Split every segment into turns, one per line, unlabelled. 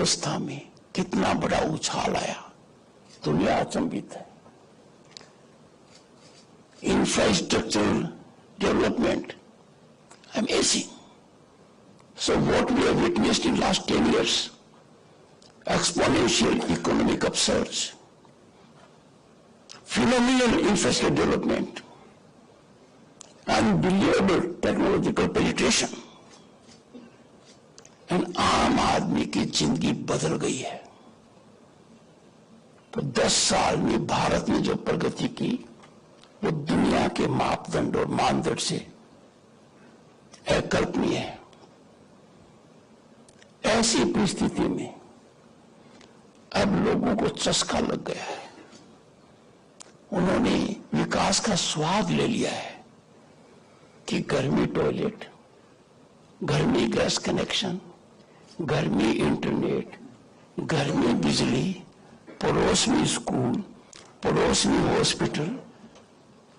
अर्थव्यवस्था में कितना बड़ा उछाल आया, दुनिया अचंभित है। Infrastructural development, amazing. So what we have witnessed in last 10 years, exponential economic upsurge, phenomenal infrastructure development, unbelievable technological penetration, and आम आदमी की जिंदगी बदल गई है। तो 10 साल में भारत ने जो प्रगति की वो दुनिया के मापदंड और मानदंड से अकल्पनीय है। ऐसी परिस्थिति में अब लोगों को चस्का लग गया है, उन्होंने विकास का स्वाद ले लिया है कि घर में टॉयलेट, घर में गैस कनेक्शन, घर में इंटरनेट, घर में बिजली, पड़ोस में स्कूल, पड़ोस में हॉस्पिटल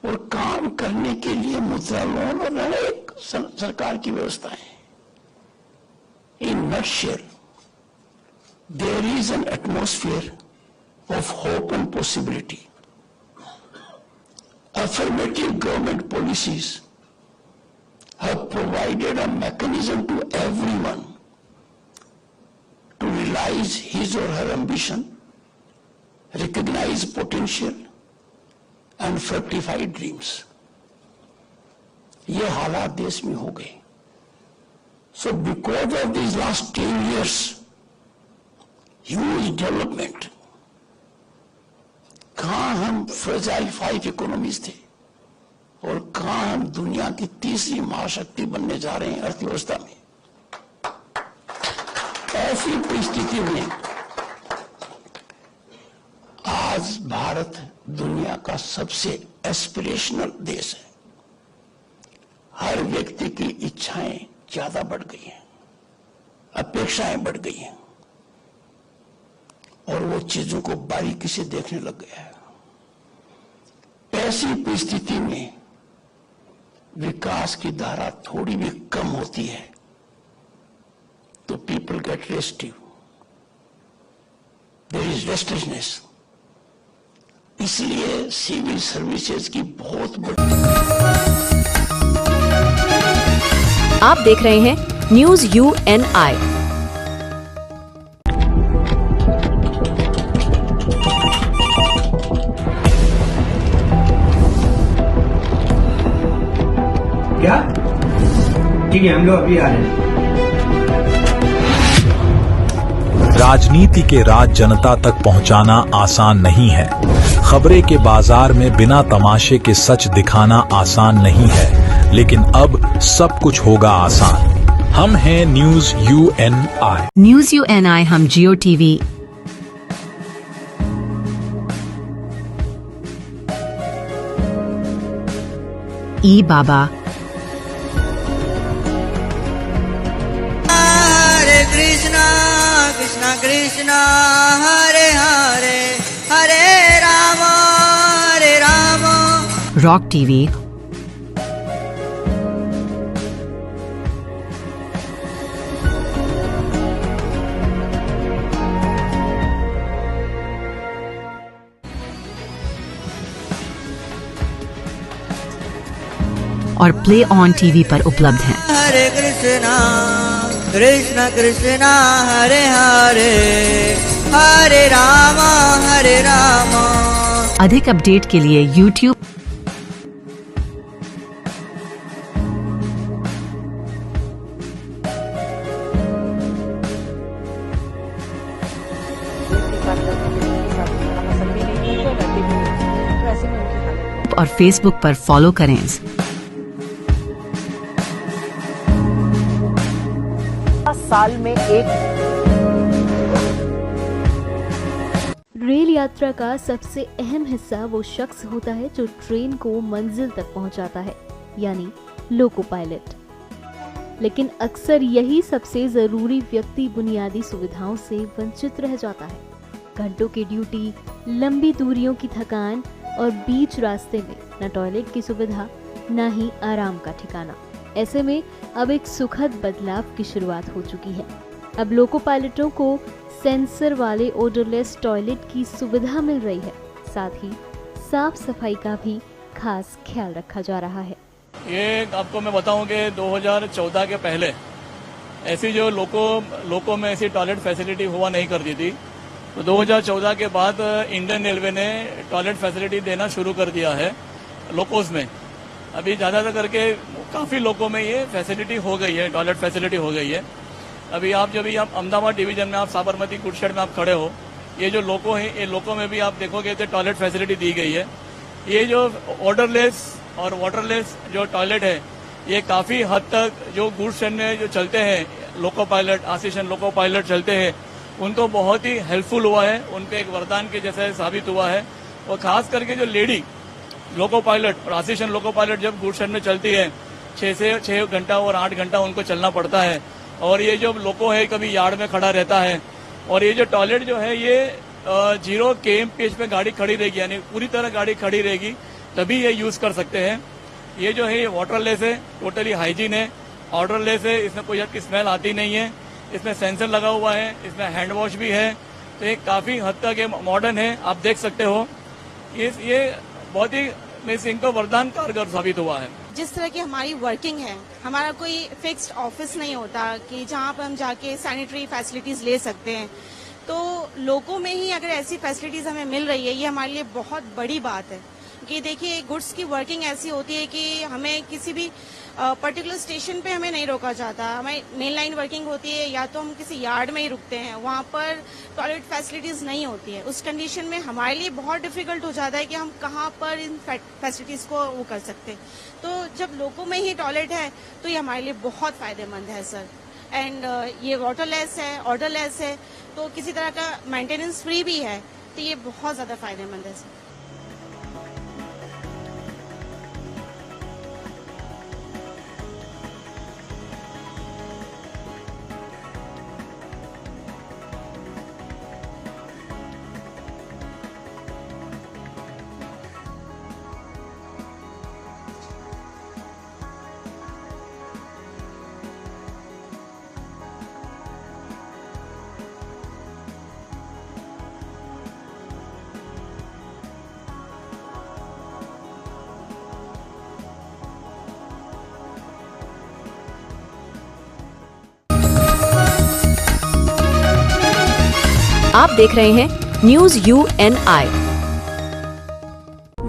और काम करने के लिए मुद्रा लोन और अनेक सरकार की व्यवस्थाएं। In nutshell, there is an atmosphere of hope and possibility. Affirmative government policies have provided a mechanism to everyone to realize his or her ambition, recognize potential and fructify dreams. ये हालात देश में हो गए। So because of these last 10 years, huge development, कहाँ हम fragile 5 economies थे और कहाँ हम दुनिया की तीसरी महाशक्ति बनने जा रहे हैं अर्थव्यवस्था में। ऐसी परिस्थिति में आज भारत दुनिया का सबसे एस्पिरेशनल देश है। हर व्यक्ति की इच्छाएं ज्यादा बढ़ गई हैं, अपेक्षाएं बढ़ गई हैं और वो चीजों को बारीकी से देखने लग गया है। ऐसी परिस्थिति में विकास की धारा थोड़ी भी कम होती है तो people get restive, there is restlessness. इसलिए सिविल सर्विसेज की बहुत बड़ी।
आप देख रहे हैं न्यूज UNI।
क्या? ठीक है, हम लोग अभी आ रहे हैं।
राजनीति के राज जनता तक पहुंचाना आसान नहीं है। खबरें के बाजार में बिना तमाशे के सच दिखाना आसान नहीं है, लेकिन अब सब कुछ होगा आसान। हम हैं न्यूज UNI।
न्यूज UNI हम जियो टीवी, ई बाबा,
हरे कृष्णा कृष्णा कृष्णा हरे हरे, हरे राम
रॉक टीवी, और प्ले ऑन टीवी पर उपलब्ध हैं।
हरे कृष्णा कृष्णा कृष्णा हरे हरे, हरे राम हरे राम।
अधिक अपडेट के लिए YouTube और Facebook पर फॉलो करें।
साल में एक
रेल यात्रा का सबसे अहम हिस्सा वो शख्स होता है जो ट्रेन को मंजिल तक पहुंचाता है, यानी लोको पायलट। लेकिन अक्सर यही सबसे जरूरी व्यक्ति बुनियादी सुविधाओं से वंचित रह जाता है। घंटों की ड्यूटी, लंबी दूरियों की थकान और बीच रास्ते में न टॉयलेट की सुविधा न ही आराम का ठिकाना। ऐसे में अब एक सुखद बदलाव की शुरुआत हो चुकी है। अब लोको पायलटों को सेंसर वाले ओडरलेस टॉयलेट की सुविधा मिल रही है। साथ ही साफ सफाई का भी खास ख्याल रखा जा रहा है।
ये आपको मैं बताऊं कि 2014 के पहले ऐसी जो लोको में ऐसी टॉयलेट फैसिलिटी हुआ नहीं करती थी, तो 2014 के बाद इंडियन रेलवे ने टॉयलेट फैसिलिटी देना शुरू कर दिया है लोकोस में। अभी ज़्यादातर करके काफ़ी लोकों में ये फैसिलिटी हो गई है, टॉयलेट फैसिलिटी हो गई है। अभी आप अहमदाबाद डिवीजन में आप साबरमती कुर्शेड में आप खड़े हो, ये जो लोको है, ये लोको में भी आप देखोगे तो टॉयलेट फैसिलिटी दी गई है। ये जो ऑर्डरलेस और वाटरलेस जो टॉयलेट है, ये काफ़ी हद तक जो गुड्स ट्रेन में जो चलते हैं, लोको पायलट, आशीषन लोको पायलट चलते हैं, उनको बहुत ही हेल्पफुल हुआ है, उनके एक वरदान के जैसे साबित हुआ है। और खास करके जो लेडी लोको पायलट और आशीषन लोको पायलट जब गुड्स ट्रेन में चलती है, 6 घंटा और 8 घंटा उनको चलना पड़ता है। और ये जो लोको है कभी यार्ड में खड़ा रहता है, और ये जो टॉयलेट जो है ये 0 kmph पे गाड़ी खड़ी रहेगी, यानी पूरी तरह गाड़ी खड़ी रहेगी, तभी ये यूज कर सकते हैं। ये जो है ये वाटरलेस है, टोटली हाइजीन है, ऑर्डरलेस है, इसमें कोई आपकी स्मेल आती नहीं है, इसमें सेंसर लगा हुआ है, इसमें हैंड वॉश भी है, तो ये काफ़ी हद तक ये मॉडर्न है, आप देख सकते हो। ये बहुत ही इनको वरदान कारगर साबित हुआ है।
जिस तरह की हमारी वर्किंग है, हमारा कोई फिक्स्ड ऑफिस नहीं होता कि जहाँ पर हम जाके सैनिटरी फैसिलिटीज ले सकते हैं, तो लोगों में ही अगर ऐसी फैसिलिटीज हमें मिल रही है, ये हमारे लिए बहुत बड़ी बात है। कि देखिए, गुड्स की वर्किंग ऐसी होती है कि हमें किसी भी पर्टिकुलर स्टेशन पे हमें नहीं रोका जाता, हमें मेन लाइन वर्किंग होती है, या तो हम किसी यार्ड में ही रुकते हैं, वहाँ पर टॉयलेट फैसिलिटीज नहीं होती है। उस कंडीशन में हमारे लिए बहुत डिफिकल्ट हो जाता है कि हम कहाँ पर इन फैसिलिटीज को वो कर सकते हैं। तो जब लोगों में ही टॉयलेट है तो ये हमारे लिए बहुत फायदेमंद है सर। एंड ये वाटरलेस है, ऑर्डरलेस है, तो किसी तरह का मेंटेनेंस फ्री भी है, तो ये बहुत ज्यादा फायदेमंद है सर।
आप देख रहे हैं news UNI।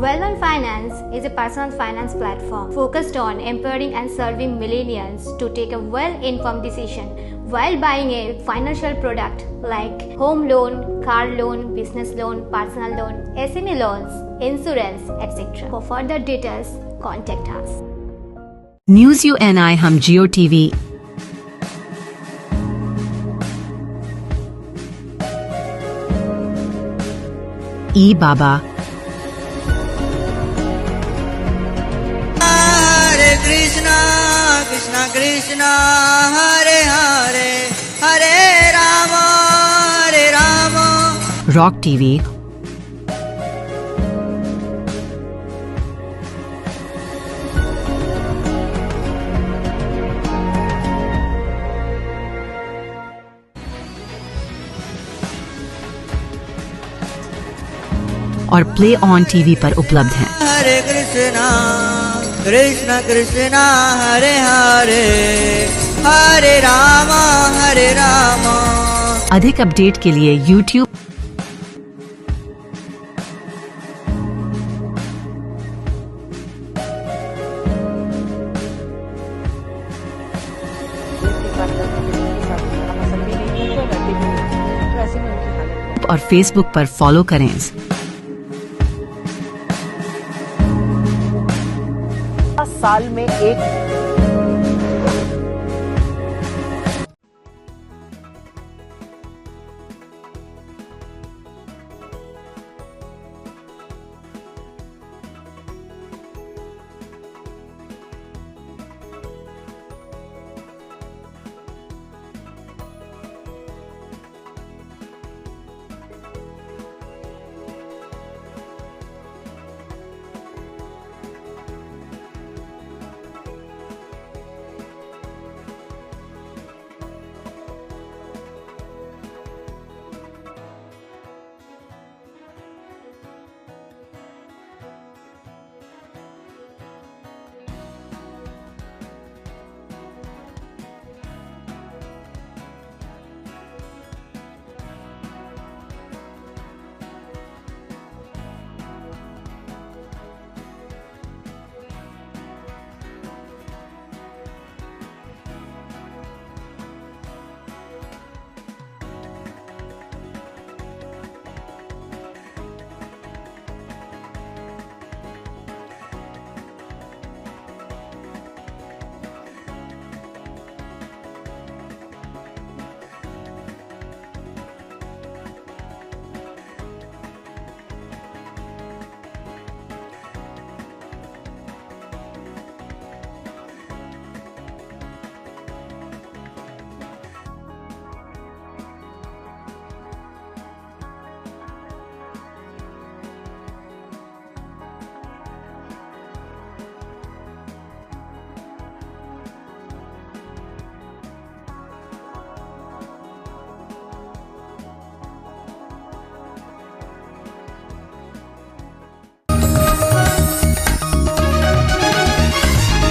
Well-on Finance is a personal finance platform focused on empowering and serving millennials to take a well-informed decision while buying a financial product like home loan, car loan, business loan, personal loan, SME loans, insurance, etc. For further details, contact us.
News UNI हम जियो TV ई बाबा
हरे Krishna Krishna Krishna Hare Hare Hare Ram
rock TV और play on TV पर उपलब्ध हैं।
हरे कृष्णा कृष्णा कृष्णा हरे हरे हरे राम हरे राम।
अधिक update के लिए YouTube और Facebook पर फॉलो करें।
साल में एक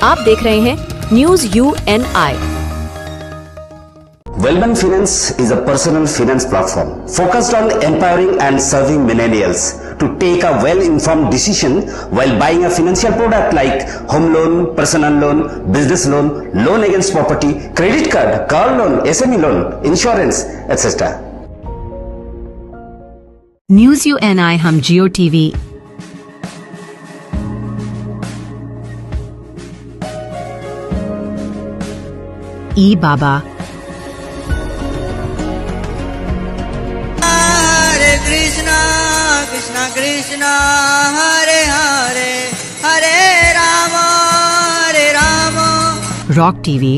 आप देख रहे हैं news UNI।
Wellman Finance is a personal finance platform focused on empowering and serving millennials to take a well-informed decision while buying a financial product like home loan, personal loan, business loan, loan against property, credit card, car loan, SME loan, insurance, etc.
News UNI हम जियो TV ई बाबा
हरे Krishna Krishna Krishna Hare Hare Hare Ram
rock TV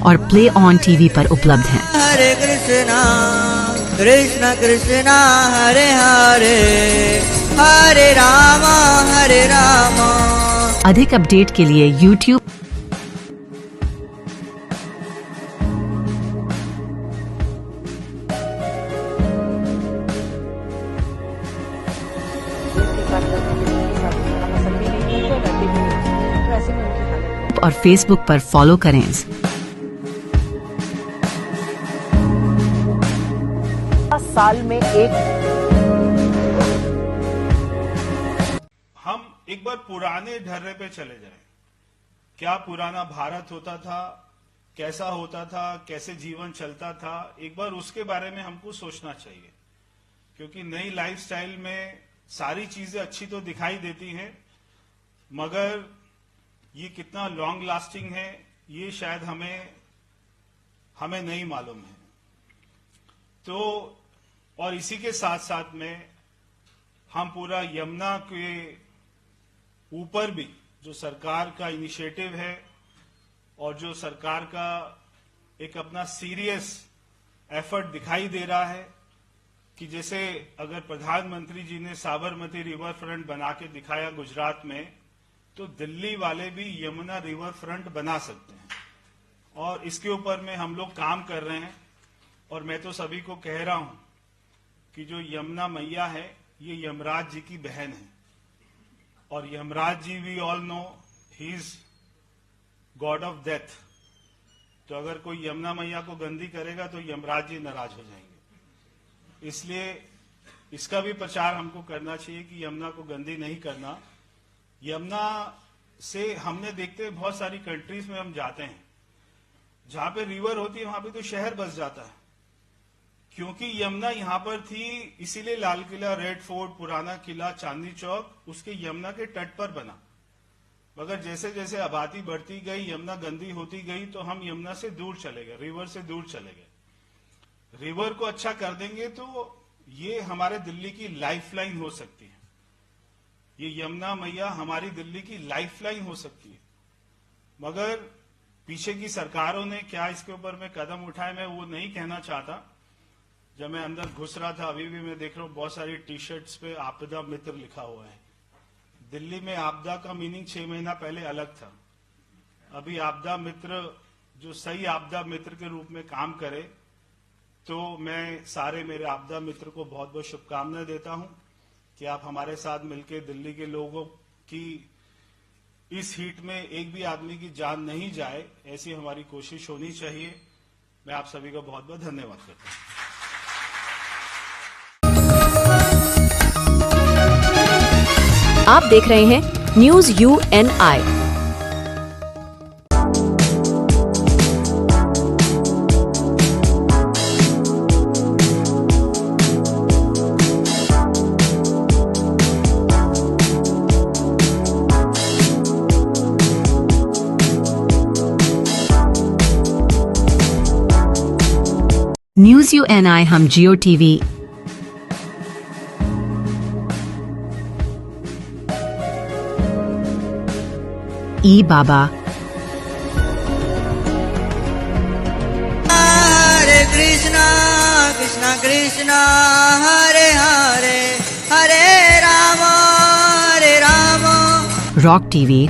और play on TV पर उपलब्ध हैं।
हरे कृष्णा कृष्णा कृष्णा हरे हरे हरे राम
अधिक update के लिए YouTube और Facebook पर फॉलो करें।
साल में
हम एक बार पुराने ढर्रे पे चले जाएं। क्या पुराना भारत होता था, कैसा होता था, कैसे जीवन चलता था, एक बार उसके बारे में हमको सोचना चाहिए। क्योंकि नई लाइफस्टाइल में सारी चीजें अच्छी तो दिखाई देती हैं, मगर ये कितना लॉन्ग लास्टिंग है ये शायद हमें नहीं मालूम है। तो और इसी के साथ साथ में हम पूरा यमुना के ऊपर भी जो सरकार का इनिशिएटिव है और जो सरकार का एक अपना सीरियस एफर्ट दिखाई दे रहा है कि जैसे अगर प्रधानमंत्री जी ने साबरमती रिवर फ्रंट बना के दिखाया गुजरात में, तो दिल्ली वाले भी यमुना रिवर फ्रंट बना सकते हैं। और इसके ऊपर में हम लोग काम कर रहे हैं। और मैं तो सभी को कह रहा हूं कि जो यमुना मैया है ये यमराज जी की बहन है। और Yamraj ji we all know he is god of death. तो अगर कोई यमुना मैया को गंदी करेगा तो यमराज जी नाराज हो जाएंगे। इसलिए इसका भी प्रचार हमको करना चाहिए कि यमुना को गंदी नहीं करना। यमुना से हमने देखते हैं बहुत सारी कंट्रीज में हम जाते हैं, जहां पे रिवर होती है वहां पे तो शहर बस जाता है, क्योंकि यमुना यहां पर थी। इसीलिए लाल किला, रेड फोर्ट, पुराना किला, चांदनी चौक उसके यमुना के तट पर बना। मगर जैसे जैसे आबादी बढ़ती गई, यमुना गंदी होती गई, तो हम यमुना से दूर चले गए, रिवर से दूर चले गए। रिवर को अच्छा कर देंगे तो ये हमारे दिल्ली की लाइफलाइन हो सकती है। ये यमुना मैया हमारी दिल्ली की लाइफलाइन हो सकती है। मगर पीछे की सरकारों ने क्या इसके ऊपर में कदम उठाए, मैं वो नहीं कहना चाहता। जब मैं अंदर घुस रहा था, अभी भी मैं देख रहा हूं बहुत सारी टी शर्ट्स पे आपदा मित्र लिखा हुआ है। दिल्ली में आपदा का मीनिंग 6 महीना पहले अलग था। अभी आपदा मित्र जो सही आपदा मित्र के रूप में काम करे, तो मैं सारे मेरे आपदा मित्र को बहुत बहुत शुभकामनाएं देता हूं कि आप हमारे साथ मिलकर दिल्ली के लोगों की इस हीट में एक भी आदमी की जान नहीं जाए, ऐसी हमारी कोशिश होनी चाहिए। मैं आप सभी को बहुत बहुत धन्यवाद करता हूं।
आप देख रहे हैं न्यूज UNI।
न्यूज UNI हम जियो टीवी ई बाबा
हरे कृष्णा कृष्णा कृष्णा हरे हरे हरे राम
रॉक टीवी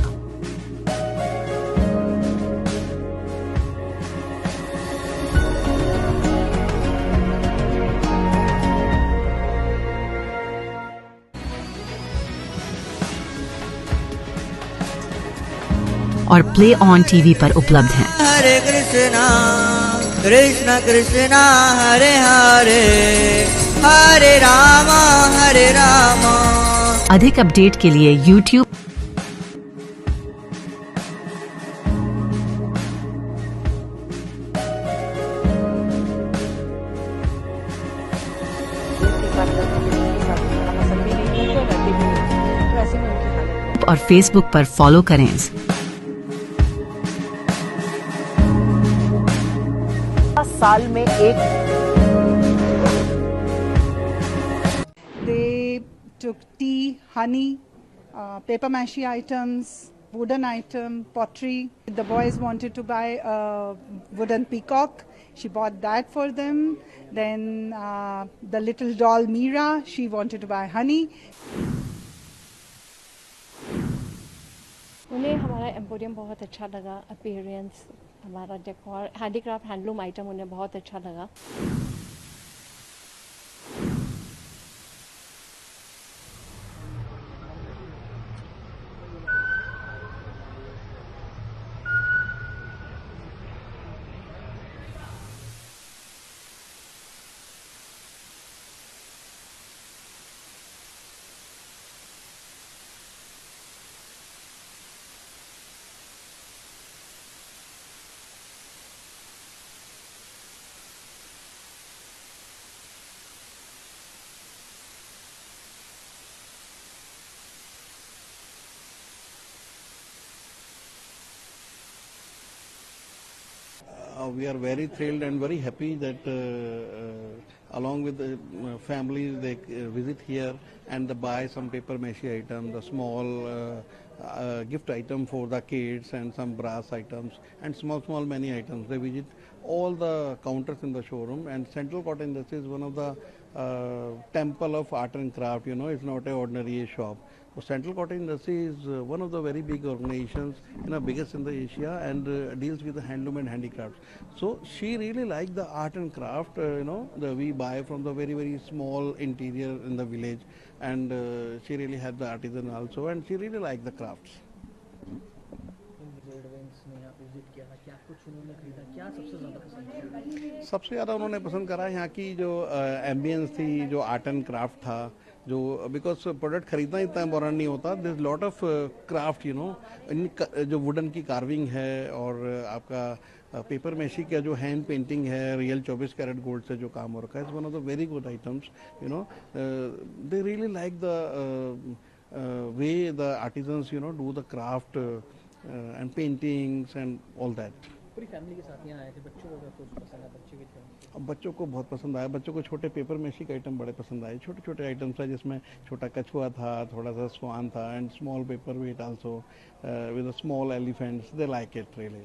और प्ले ऑन टीवी पर उपलब्ध हैं।
हरे कृष्णा कृष्णा कृष्णा हरे हरे हरे रामा हरे रामा।
अधिक अपडेट के लिए YouTube और Facebook पर फॉलो करें।
साल में एक
They took tea, honey, paper mache items, wooden item, pottery. The boys wanted to buy a wooden peacock. She bought that for them. Then the little doll Meera, she wanted to buy honey.
उन्हें हमारा emporium बहुत अच्छा लगा, appearance, हमारा decor, handicraft, handloom item उन्हें बहुत अच्छा लगा।
We are very thrilled and very happy that along with the families they visit here and they buy some paper mache items, the small gift item for the kids and some brass items and small many items. They visit all the counters in the showroom, and Central Cotton Industry is one of the temple of art and craft. It's not an ordinary shop. So Central Cotton Industry is one of the very big organizations, biggest in the Asia, and deals with the handloom and handicrafts. So she really liked the art and craft. We buy from the very small interior in the village, and she really had the artisan also, and she really liked the crafts. सबसे ज़्यादा उन्होंने पसंद करा यहाँ की जो ambience थी, जो आर्ट एंड क्राफ्ट था, जो बिकॉज प्रोडक्ट खरीदना इतना इम्पोर्टेंट नहीं होता, this lot of craft in जो वुडन की कार्विंग है और आपका पेपर मेशी का जो हैंड पेंटिंग है, रियल 24 कैरेट गोल्ड से जो काम हो रखा है, is one of the very good items. They really like the way the artisans do the craft and paintings and all that.
पूरी फैमिली के साथ यहाँ आए थे, बच्चों को पसंद आया, बच्चे भी थे.
अब बच्चों को बहुत पसंद आया, बच्चों को छोटे पेपर मेशी के आइटम बड़े पसंद आए. छोटे आइटम्स है जिसमें छोटा कछुआ था, थोड़ा सा स्वान था, and small paperweight also with a small elephants. They like it really.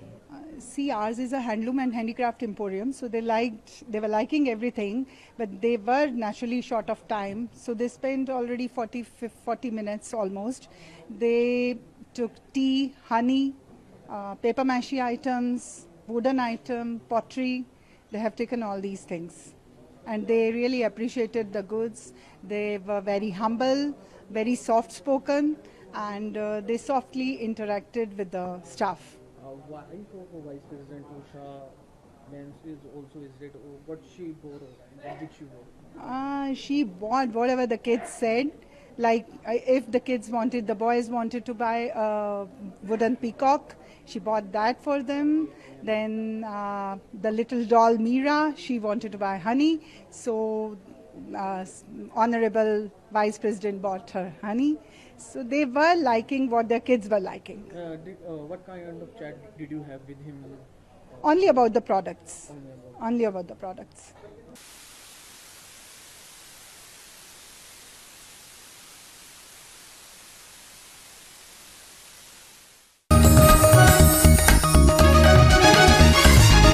See, ours is a handloom and handicraft emporium, so they were liking everything, but they were naturally short of time, so they spent already 40 minutes almost. They took tea, honey, paper mache items, wooden item, pottery. They have taken all these things, and they really appreciated the goods. They were very humble, very soft spoken, and they softly interacted with the staff.
Wife of Vice President Usha Mens is also visited. What she bought? What did she buy?
She bought whatever the kids said. Like if the boys wanted to buy a wooden peacock, she bought that for them. Then the little doll Meera, she wanted to buy honey. So Honorable Vice President bought her honey. So they were liking what their kids were liking.
What kind of chat did you have with him?
Only about the products. Only about the products.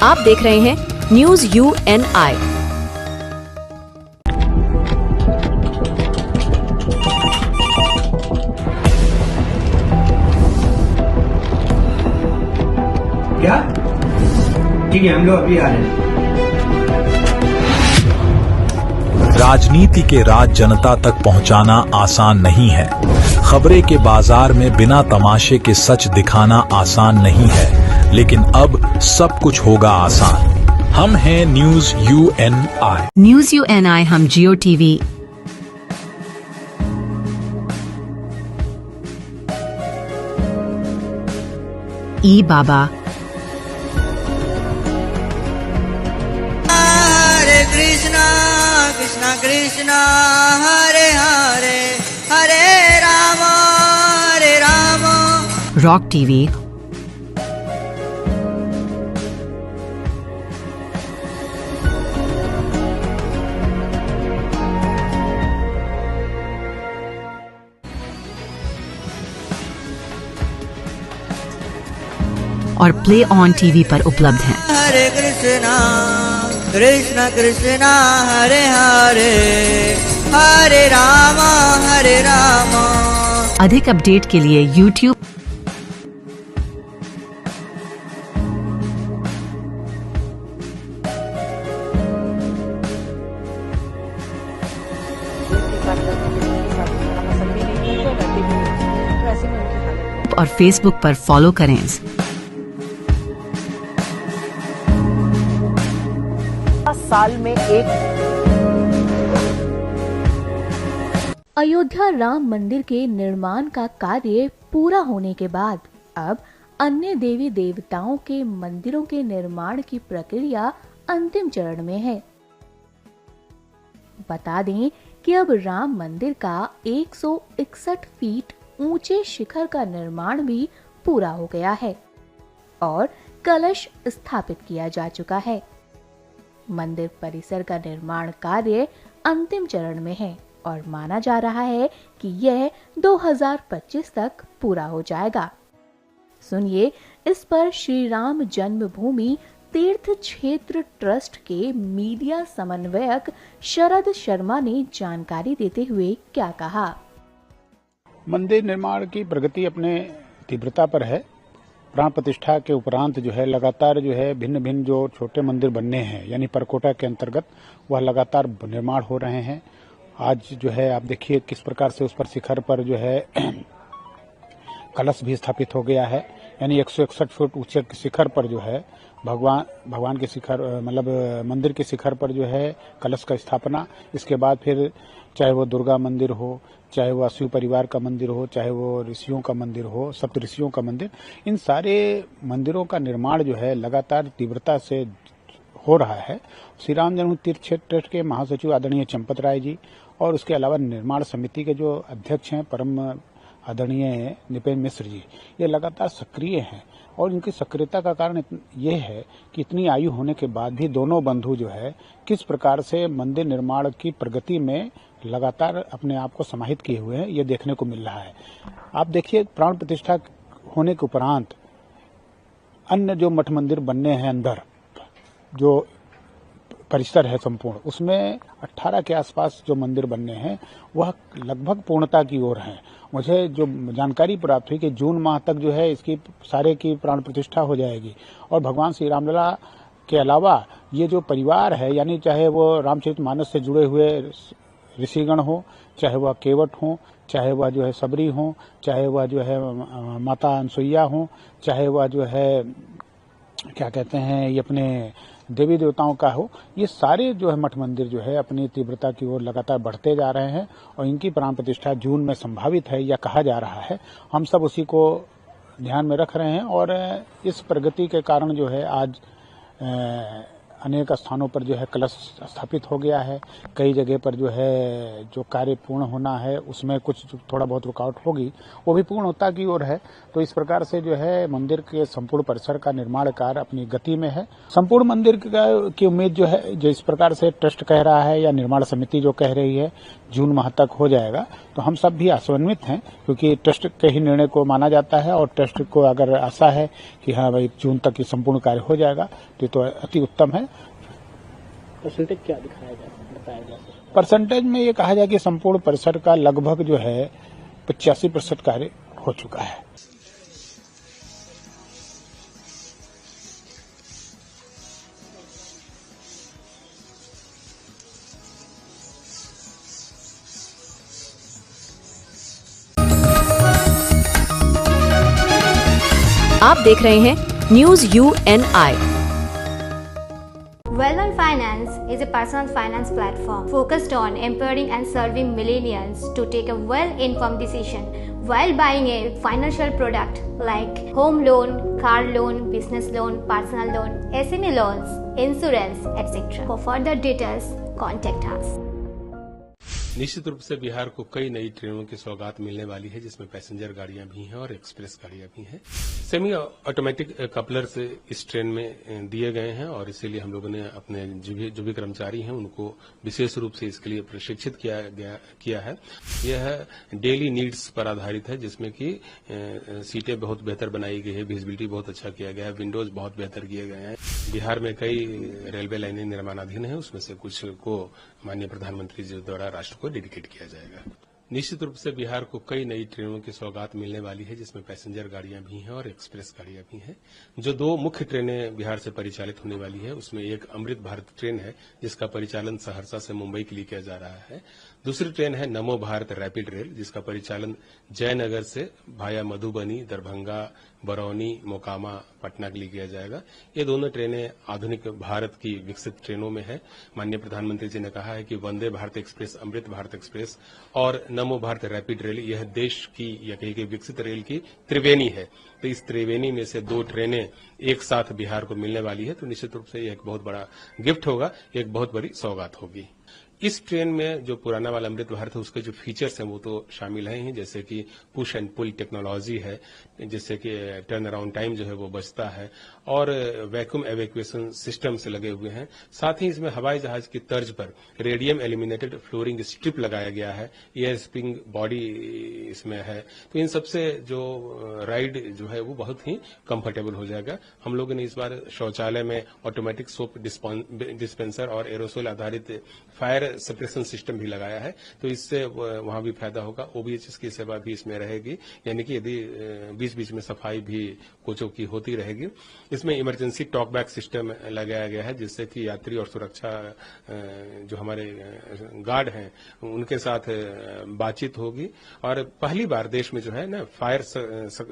आप देख रहे हैं news UNI।
क्या? ठीक है, हम लोग अभी आ रहे हैं.
राजनीति के राज जनता तक पहुंचाना आसान नहीं है। खबरें के बाजार में बिना तमाशे के सच दिखाना आसान नहीं है, लेकिन अब सब कुछ होगा आसान। हम हैं न्यूज UNI।
न्यूज UNI हम जियो टीवी ई बाबा
हरे कृष्णा कृष्णा कृष्णा हरे हरे हरे राम
रॉक टीवी और प्ले ऑन टीवी पर उपलब्ध हैं।
हरे कृष्णा कृष्णा कृष्णा हरे हरे हरे राम हरे राम।
अधिक अपडेट के लिए YouTube और Facebook पर फॉलो करें।
साल में एक
अयोध्या राम मंदिर के निर्माण का कार्य पूरा होने के बाद अब अन्य देवी देवताओं के मंदिरों के निर्माण की प्रक्रिया अंतिम चरण में है। बता दें कि अब राम मंदिर का 161 फीट ऊंचे शिखर का निर्माण भी पूरा हो गया है और कलश स्थापित किया जा चुका है। मंदिर परिसर का निर्माण कार्य अंतिम चरण में है और माना जा रहा है कि यह 2025 तक पूरा हो जाएगा। सुनिए इस पर श्री राम जन्मभूमि तीर्थ क्षेत्र ट्रस्ट के मीडिया समन्वयक शरद शर्मा ने जानकारी देते हुए क्या कहा।
मंदिर निर्माण की प्रगति अपने तीव्रता पर है। प्राण प्रतिष्ठा के उपरांत जो है लगातार जो है भिन्न भिन्न जो छोटे मंदिर बनने हैं यानी परकोटा के अंतर्गत वह लगातार निर्माण हो रहे हैं। आज जो है आप देखिए किस प्रकार से उस पर शिखर पर जो है कलश भी स्थापित हो गया है। यानी 161 फुट ऊंचे शिखर पर जो है भगवान के शिखर मतलब मंदिर के शिखर पर जो है कलश का स्थापना। इसके बाद फिर चाहे वो दुर्गा मंदिर हो, चाहे वो अश्विनी परिवार का मंदिर हो, चाहे वो ऋषियों का मंदिर हो, सप्त ऋषियों का मंदिर, इन सारे मंदिरों का निर्माण जो है लगातार तीव्रता से हो रहा है। श्री राम जन्मभूमि तीर्थ क्षेत्र ट्रस्ट के महासचिव आदरणीय चंपत राय जी और उसके अलावा निर्माण समिति के जो अध्यक्ष हैं परम आदरणीय निपेन मिश्र जी, ये लगातार सक्रिय हैं और इनकी सक्रियता का कारण ये है कि इतनी आयु होने के बाद भी दोनों बंधु जो है किस प्रकार से मंदिर निर्माण की प्रगति में लगातार अपने आप को समाहित किए हुए हैं, ये देखने को मिल रहा है। आप देखिए प्राण प्रतिष्ठा होने के उपरांत अन्य जो मठ मंदिर बनने हैं अंदर जो परिसर है संपूर्ण, उसमें 18 के आसपास जो मंदिर बनने हैं वह लगभग पूर्णता की ओर हैं। मुझे जो जानकारी प्राप्त हुई कि जून माह तक जो है इसकी सारे की प्राण प्रतिष्ठा हो जाएगी और भगवान श्री रामलला के अलावा ये जो परिवार है यानी चाहे वो रामचरितमानस से जुड़े हुए ऋषिगण हो, चाहे वह केवट हो, चाहे वह जो है सबरी हो, चाहे वह जो है माता अनसुईया हो, चाहे वह जो है क्या कहते हैं ये अपने देवी देवताओं का हो, ये सारे जो है मठ मंदिर जो है अपनी तीव्रता की ओर लगातार बढ़ते जा रहे हैं और इनकी प्राण प्रतिष्ठा जून में संभावित है या कहा जा रहा है। हम सब उसी को ध्यान में रख रहे हैं और इस प्रगति के कारण जो है आज अनेक स्थानों पर जो है कलश स्थापित हो गया है। कई जगह पर जो है जो कार्य पूर्ण होना है उसमें कुछ थोड़ा बहुत रुकावट होगी, वो भी पूर्णता की ओर है। तो इस प्रकार से जो है मंदिर के संपूर्ण परिसर का निर्माण कार्य अपनी गति में है। संपूर्ण मंदिर की उम्मीद जो है जो इस प्रकार से ट्रस्ट कह रहा है या निर्माण समिति जो कह रही है जून माह तक हो जाएगा, तो हम सब भी आशान्वित हैं क्योंकि ट्रस्ट के ही निर्णय को माना जाता है और ट्रस्ट को अगर आशा है कि हाँ भाई जून तक ये संपूर्ण कार्य हो जाएगा तो अति उत्तम है।
परसेंटेज क्या दिखाया बताया जा सकता है?
परसेंटेज में ये कहा जाए कि संपूर्ण परिसर का लगभग जो है 85% कार्य हो चुका है।
आप देख रहे हैं news UNI।
Well-Known Finance is a personal finance platform focused on empowering and serving millennials to take a well-informed decision while buying a financial product like home loan, car loan, business loan, personal loan, SME loans, insurance, etc. For further details, contact us.
निश्चित रूप से बिहार को कई नई ट्रेनों की सौगात मिलने वाली है, जिसमें पैसेंजर गाड़ियां भी हैं और एक्सप्रेस गाड़ियां भी हैं। सेमी ऑटोमेटिक कपलर्स इस ट्रेन में दिए गए हैं और इसीलिए हम लोगों ने अपने जो भी कर्मचारी हैं उनको विशेष रूप से इसके लिए प्रशिक्षित किया है। यह डेली नीड्स पर आधारित है, जिसमें कि सीटें बहुत बेहतर बनाई गई है, विजिबिलिटी बहुत अच्छा किया गया है, विंडोज बहुत बेहतर किए गए हैं। बिहार में कई रेलवे लाइनें निर्माणाधीन है, उसमें से कुछ को माननीय प्रधानमंत्री जी द्वारा राष्ट्र को डेडिकेट किया जाएगा। निश्चित रूप से बिहार को कई नई ट्रेनों की सौगात मिलने वाली है, जिसमें पैसेंजर गाड़ियां भी हैं और एक्सप्रेस गाड़ियां भी हैं। जो दो मुख्य ट्रेनें बिहार से परिचालित होने वाली है, उसमें एक अमृत भारत ट्रेन है, जिसका परिचालन सहरसा से मुंबई के लिए किया जा रहा है। दूसरी ट्रेन है नमो भारत रैपिड रेल, जिसका परिचालन जयनगर से भाया मधुबनी, दरभंगा, बरौनी, मोकामा, पटना के लिए किया जाएगा। ये दोनों ट्रेनें आधुनिक भारत की विकसित ट्रेनों में है। माननीय प्रधानमंत्री जी ने कहा है कि वंदे भारत एक्सप्रेस, अमृत भारत एक्सप्रेस और नमो भारत रैपिड रेल यह देश की या कहीं की विकसित रेल की त्रिवेणी है। तो इस त्रिवेणी में से दो ट्रेनें एक साथ बिहार को मिलने वाली है, तो निश्चित रूप से यह एक बहुत बड़ा गिफ्ट होगा, एक बहुत बड़ी सौगात होगी। इस ट्रेन में जो पुराना वाला अमृत भारत है उसके जो फीचर्स हैं वो तो शामिल हैं ही, जैसे कि पुश एंड पुल टेक्नोलॉजी है, जिससे कि टर्न अराउंड टाइम जो है वो बचता है और वैक्यूम एवैक्यूएशन सिस्टम से लगे हुए हैं। साथ ही इसमें हवाई जहाज की तर्ज पर रेडियम एल्यूमिनेटेड फ्लोरिंग स्ट्रिप लगाया गया है, एयर स्प्रिंग बॉडी इसमें है। तो इन सबसे जो राइड जो है वो बहुत ही कंफर्टेबल हो जाएगा। हम लोगों ने इस बार शौचालय में ऑटोमेटिक सोप डिस्पेंसर और एरोसोल आधारित फायर सप्रेशन सिस्टम भी लगाया है, तो इससे वहां भी फायदा होगा। OBHS की सेवा भी इसमें रहेगी, यानी कि यदि बीच बीच में सफाई भी कोचों की होती रहेगी। इसमें इमरजेंसी टॉक बैक सिस्टम लगाया गया है, जिससे कि यात्री और सुरक्षा जो हमारे गार्ड हैं उनके साथ बातचीत होगी। और पहली बार देश में जो है ना फायर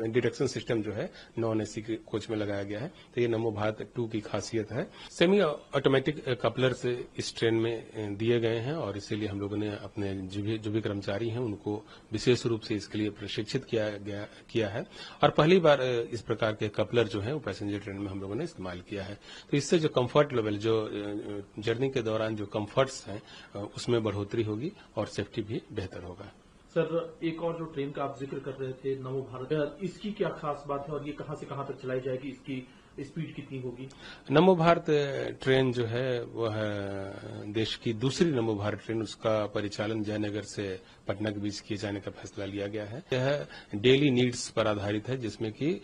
डिटेक्शन सिस्टम जो है नॉन AC के कोच में लगाया गया है, तो ये नमो भारत 2 की खासियत है। सेमी ऑटोमेटिक कपलर्स इस ट्रेन में दिए गए हैं और इसीलिए हम लोगों ने अपने जो भी कर्मचारी हैं उनको विशेष रूप से इसके लिए प्रशिक्षित किया है। और पहली बार इस प्रकार के कपलर जो है वो पैसेंजर ट्रेन में हम लोगों ने इस्तेमाल किया है। तो इससे जो कंफर्ट लेवल, जो जर्नी के दौरान जो कंफर्ट्स हैं उसमें बढ़ोतरी होगी और सेफ्टी भी बेहतर होगा।
सर, एक और जो ट्रेन का आप जिक्र कर रहे थे नमो भारत, इसकी क्या खास बात है और ये कहां से कहां तक चलाई जाएगी, इसकी स्पीड कितनी होगी?
नमो भारत ट्रेन जो है वह देश की दूसरी नमो भारत ट्रेन, उसका परिचालन जयनगर से पटना के बीच किए जाने का फैसला लिया गया है। यह डेली नीड्स पर आधारित है, जिसमें कि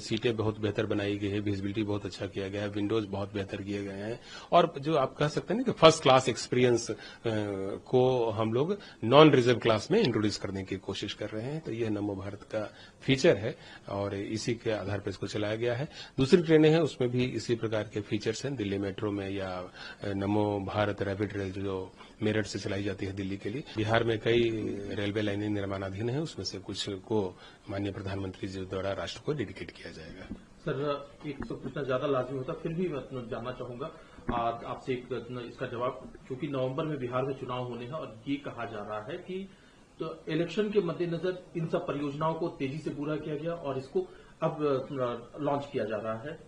सीटें बहुत बेहतर बनाई गई है, विजिबिलिटी बहुत अच्छा किया गया है, विंडोज बहुत बेहतर किए गए हैं और जो आप कह सकते हैं ना कि फर्स्ट क्लास एक्सपीरियंस को हम लोग नॉन रिजर्व क्लास में इंट्रोड्यूस करने की कोशिश कर रहे हैं। तो यह नमो भारत का फीचर है और इसी के आधार पर इसको चलाया गया है। दूसरी ट्रेनें हैं उसमें भी इसी प्रकार के फीचर्स हैं, दिल्ली मेट्रो में या नमो भारत रैपिड रेल जो मेरठ से चलाई जाती है दिल्ली के लिए। बिहार में कई रेलवे लाइनें निर्माणाधीन है, उसमें से कुछ को माननीय प्रधानमंत्री जी द्वारा राष्ट्र को डेडिकेट किया जाएगा।
सर, एक तो पूछना ज्यादा लाजमी होता, फिर भी मैं जानना चाहूंगा आपसे इसका जवाब, क्योंकि नवंबर में बिहार में चुनाव होने हैं और ये कहा जा रहा है कि तो इलेक्शन के मद्देनजर इन सब परियोजनाओं को तेजी से पूरा किया गया और इसको अब लॉन्च किया जा रहा है।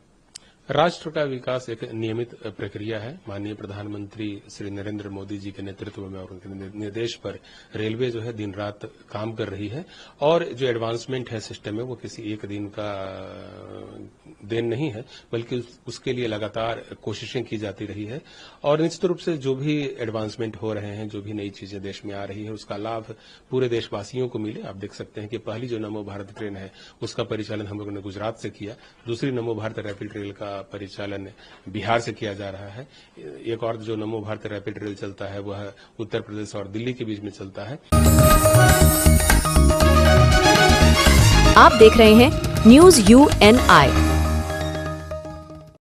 राष्ट्र का विकास एक नियमित प्रक्रिया है। माननीय प्रधानमंत्री श्री नरेंद्र मोदी जी के नेतृत्व में और उनके निर्देश पर रेलवे जो है दिन रात काम कर रही है और जो एडवांसमेंट है सिस्टम में वो किसी एक दिन का देन नहीं है, बल्कि उसके लिए लगातार कोशिशें की जाती रही है और निश्चित रूप से जो भी एडवांसमेंट हो रहे हैं, जो भी नई चीजें देश में आ रही है, उसका लाभ पूरे देशवासियों को मिले। आप देख सकते हैं कि पहली जो नमो भारत ट्रेन है उसका परिचालन हम लोगों ने गुजरात से किया, दूसरी नमो भारत रैपिड रेल का परिचालन बिहार से किया जा रहा है। एक और जो नमो भारत रैपिड रेल चलता है वह उत्तर प्रदेश और दिल्ली के बीच में चलता है।
आप देख रहे हैं न्यूज UNI।